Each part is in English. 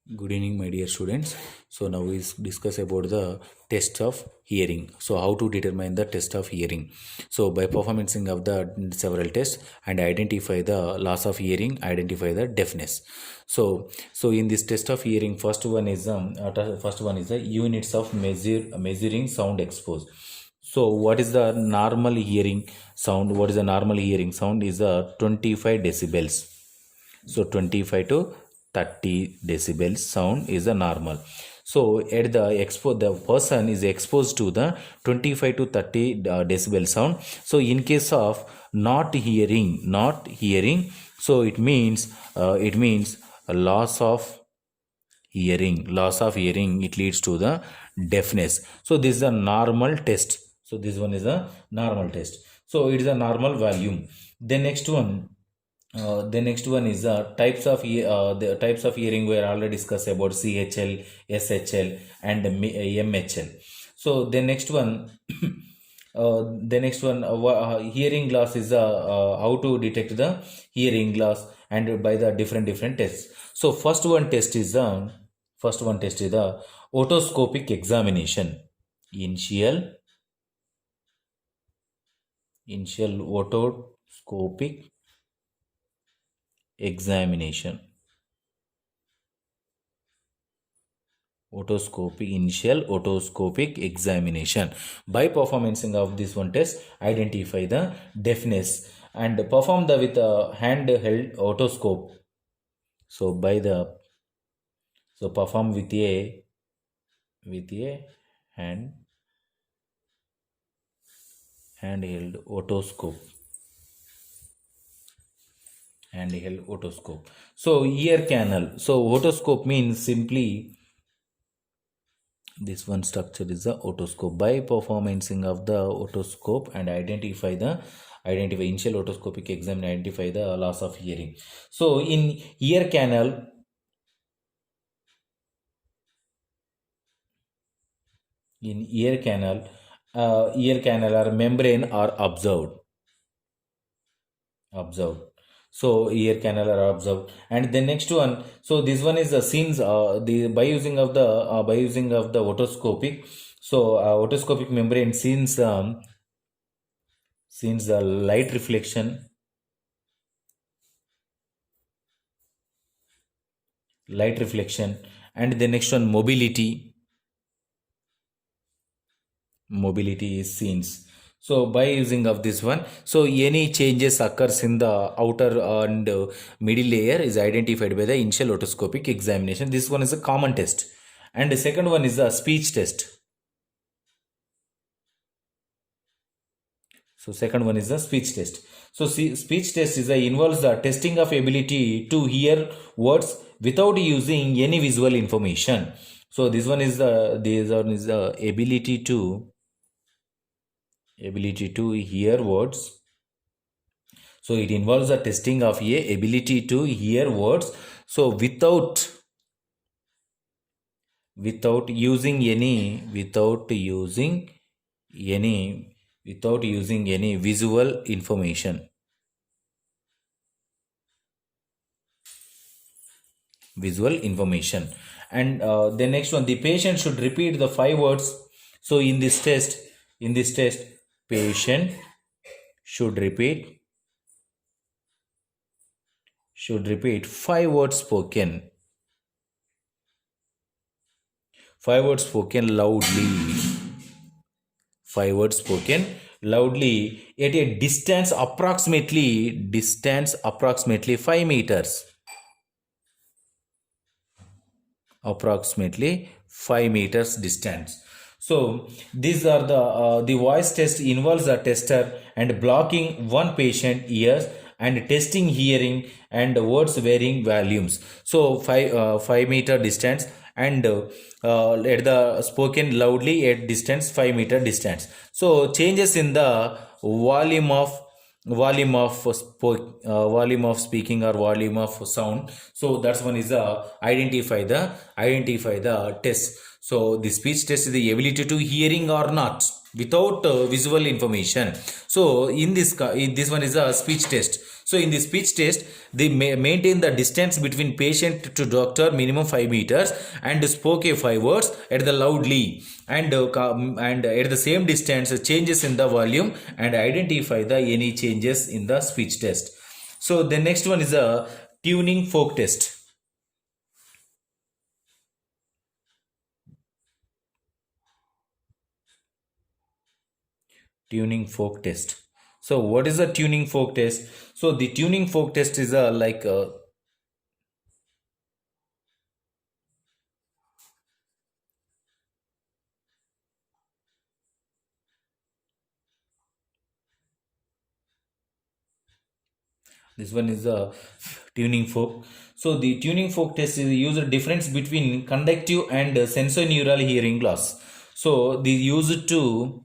Good evening, my dear students. So now we discuss about the test of hearing. So how to determine the test of hearing? So by performing of the several tests and identify the loss of hearing, identify the deafness. So in this test of hearing, first one is the units of measuring sound exposed. So what is the normal hearing sound? What is the normal hearing sound? Is 25 decibels. So 25 to 30 decibels sound is the normal. So at the person is exposed to the 25 to 30 decibel sound. So in case of not hearing, so it means a loss of hearing, it leads to the deafness. So this is a normal test. So this one is a normal test. So it is a normal volume. The next one is the types of hearing we are already discussed about CHL, SHL, and MHL. So hearing loss is how to detect the hearing loss and by the different tests. So first one test is the otoscopic examination. Initial otoscopic examination. Initial otoscopic examination. By performing of this one test, identify the deafness and perform the with a handheld otoscope. So perform with a hand handheld otoscope. So ear canal. So otoscope means simply this one structure is the otoscope. By performing of the otoscope and identify initial otoscopic exam and identify the loss of hearing. So in ear canal, ear canal or membrane are observed. So ear canal are observed, and the next one. So this one is the scenes. By using of the otoscopic. So otoscopic membrane scenes the light reflection, and the next one mobility is scenes. So by using of this one, so any changes occurs in the outer and middle layer is identified by the initial otoscopic examination. This one is a common test, and the second one is the speech test. So second one is the speech test. So speech test involves the testing of ability to hear words without using any visual information. So this one is the ability to hear words. So it involves the testing of ability to hear words. So without using any visual information. And the next one, the patient should repeat the 5 words. So in this test, patient should repeat 5 words spoken. 5 words spoken loudly. 5 words spoken loudly at a distance approximately 5 meters. Approximately 5 meters distance. So these are the voice test involves a tester and blocking one patient ears and testing hearing and words varying volumes. So 5 meter distance and at the spoken loudly at distance 5 meter distance. So changes in the volume of speaking or volume of sound. So that's one is identify the test. So the speech test is the ability to hearing or not without visual information. So in this one is a speech test. So in the speech test, they maintain the distance between patient to doctor minimum 5 meters and spoke a 5 words at the loudly, and at the same distance changes in the volume and identify the any changes in the speech test. So the next one is a tuning folk test. Tuning folk test. So what is the tuning folk test? So the tuning folk test is a like this one is a tuning fork. So the tuning fork test is used difference between conductive and sensorineural hearing loss. So they use it to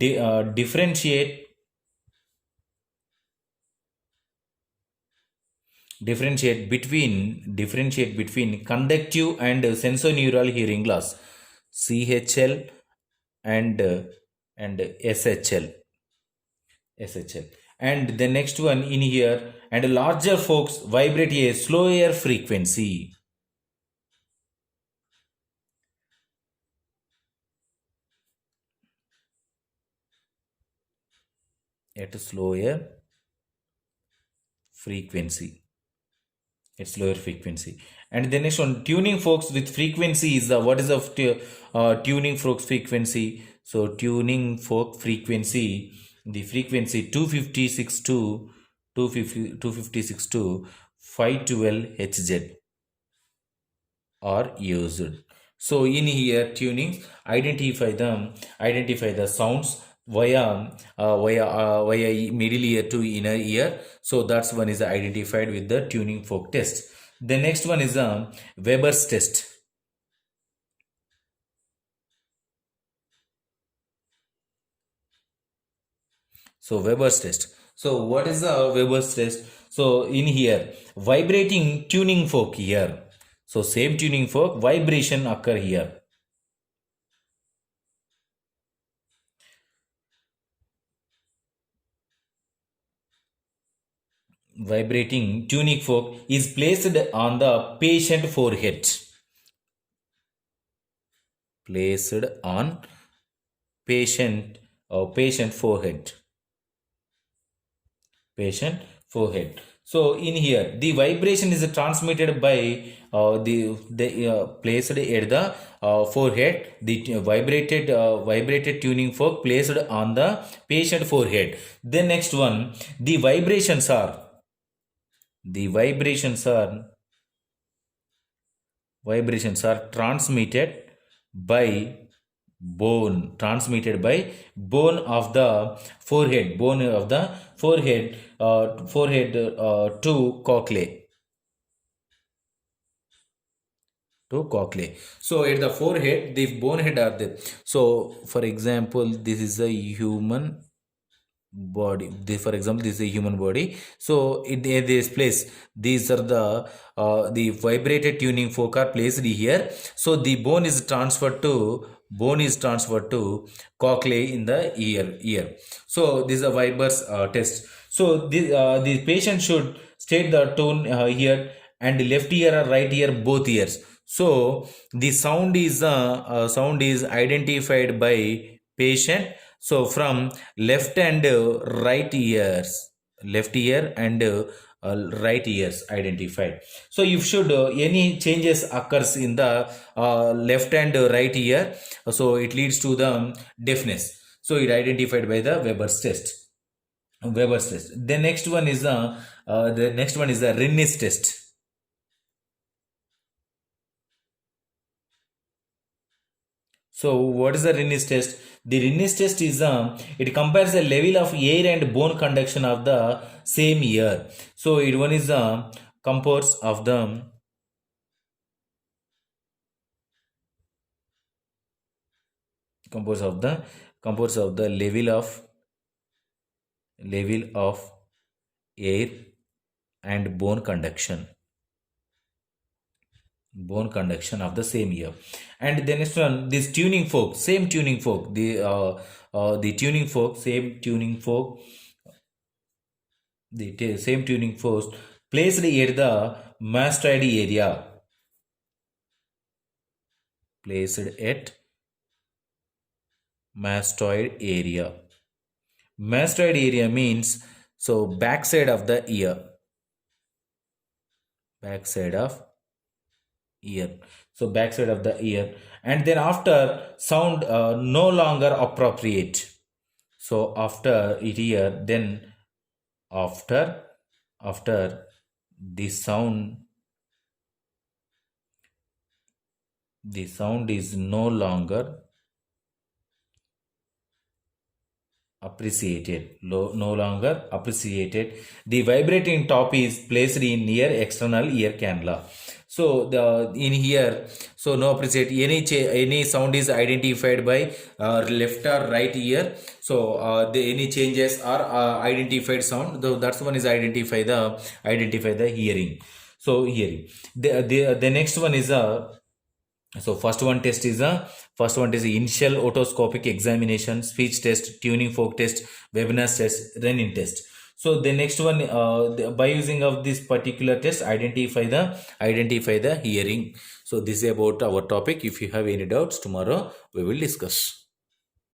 differentiate between conductive and sensorineural hearing loss, CHL and SHL. And the next one in here, and larger folks vibrate a slower frequency. At a slower frequency. It's lower frequency. And the next one, tuning forks with frequency is the what is of tuning fork frequency? So tuning fork frequency, the frequency 256 to 256 to 512 Hz are used. So in here tuning identify the sounds via middle ear to inner ear. So that's one is identified with the tuning fork test. The next one is Weber's test. So Weber's test. So what is the Weber's test? So in here vibrating tuning fork here. So same tuning fork vibration occur here. Vibrating tuning fork is placed on the patient forehead. Placed on patient forehead. Patient forehead. So in here, the vibration is transmitted by the placed at the forehead. The vibrated tuning fork placed on the patient forehead. The next one, the vibrations are by bone of the forehead to cochlea. So at the forehead, the bone head are there. So for example, this is a human body. For example, this is a human body. So in this place, these are the vibrated tuning fork are placed here. So the bone is transferred to cochlea in the ear. So this is a Weber's test. So the patient should state the tone here, and left ear or right ear, both ears. So the sound is identified by patient. So from left and left ear and right ears identified. So if should any changes occurs in the left and right ear, so it leads to the deafness. So it identified by the Weber's test. The next one is the Rinnis test. So what is the Rinnis test? The Rinnis test is it compares the level of air and bone conduction of the same ear. So it one is composed of the composed of the level of air and bone conduction. bone conduction of the same ear. And the next one, this tuning fork, same tuning fork, the tuning fork, same tuning fork, same tuning fork placed at the mastoid area, placed at mastoid area. Mastoid area means, so backside of the ear, backside of ear, so backside of the ear. And then after sound no longer appropriate, so after it here, then after the sound is no longer appreciated, no longer appreciated, the vibrating top is placed in near external ear cannula. So the in here, so no appreciate, any sound is identified by left or right ear. So any changes are identified sound, though that's one is identify the hearing. So hearing, the next one is a, so first one is the initial otoscopic examination, speech test, tuning fork test, Weber's test, Renin test. So the next one, by using of this particular test, identify the hearing. So this is about our topic. If you have any doubts, tomorrow we will discuss.